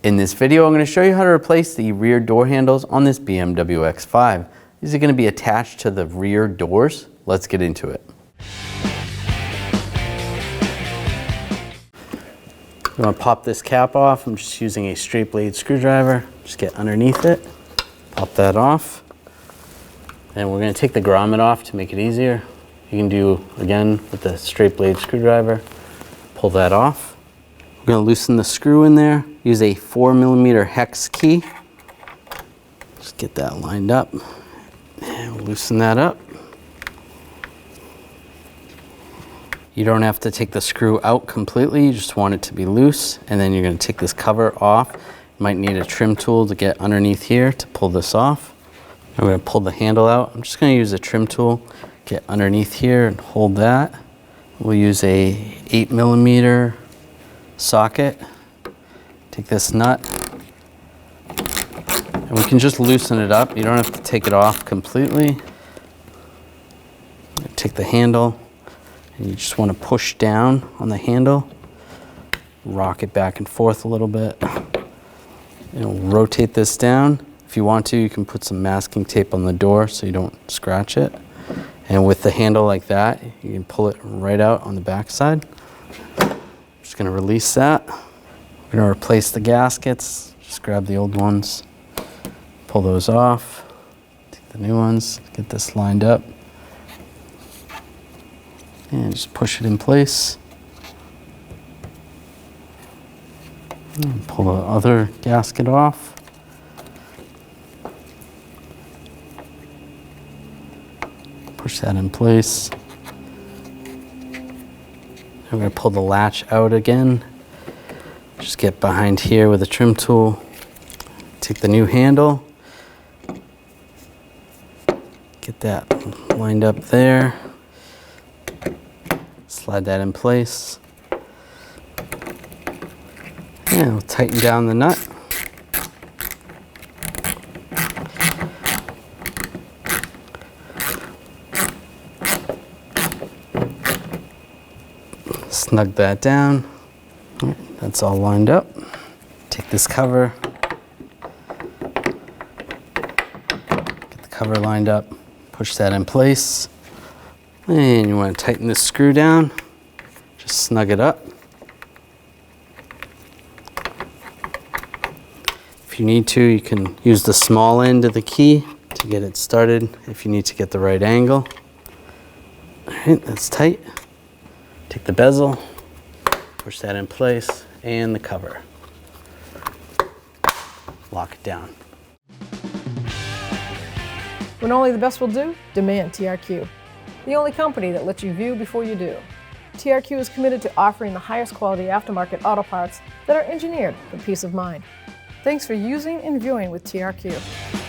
In this video, I'm going to show you how to replace the rear door handles on this BMW X5. These are going to be attached to the rear doors. Let's get into it. I'm going to pop this cap off. I'm just using a straight blade screwdriver. Just get underneath it, pop that off. And we're going to take the grommet off to make it easier. You can do, again, with the straight blade screwdriver. Pull that off. We're going to loosen the screw in there. Use a 4mm hex key. Just get that lined up. And we'll loosen that up. You don't have to take the screw out completely. You just want it to be loose. And then you're going to take this cover off. You might need a trim tool to get underneath here to pull this off. I'm going to pull the handle out. I'm just going to use a trim tool. Get underneath here and hold that. We'll use a 8mm socket. Take this nut. And we can just loosen it up. You don't have to take it off completely. Take the handle. And you just want to push down on the handle. Rock it back and forth a little bit. And we'll rotate this down. If you want to, you can put some masking tape on the door so you don't scratch it. And with the handle like that, you can pull it right out on the back side. Just going to release that. We're going to replace the gaskets. Just grab the old ones, pull those off, take the new ones, get this lined up, and just push it in place. And pull the other gasket off. Push that in place. I'm going to pull the latch out again. Just get behind here with a trim tool. Take the new handle. Get that lined up there. Slide that in place. And we'll tighten down the nut. Snug that down. That's all lined up. Take this cover. Get the cover lined up. Push that in place. And you want to tighten this screw down. Just snug it up. If you need to, you can use the small end of the key to get it started if you need to get the right angle. All right, that's tight. Take the bezel, push that in place, and the cover. Lock it down. When only the best will do, demand TRQ. The only company that lets you view before you do. TRQ is committed to offering the highest quality aftermarket auto parts that are engineered for peace of mind. Thanks for using and viewing with TRQ.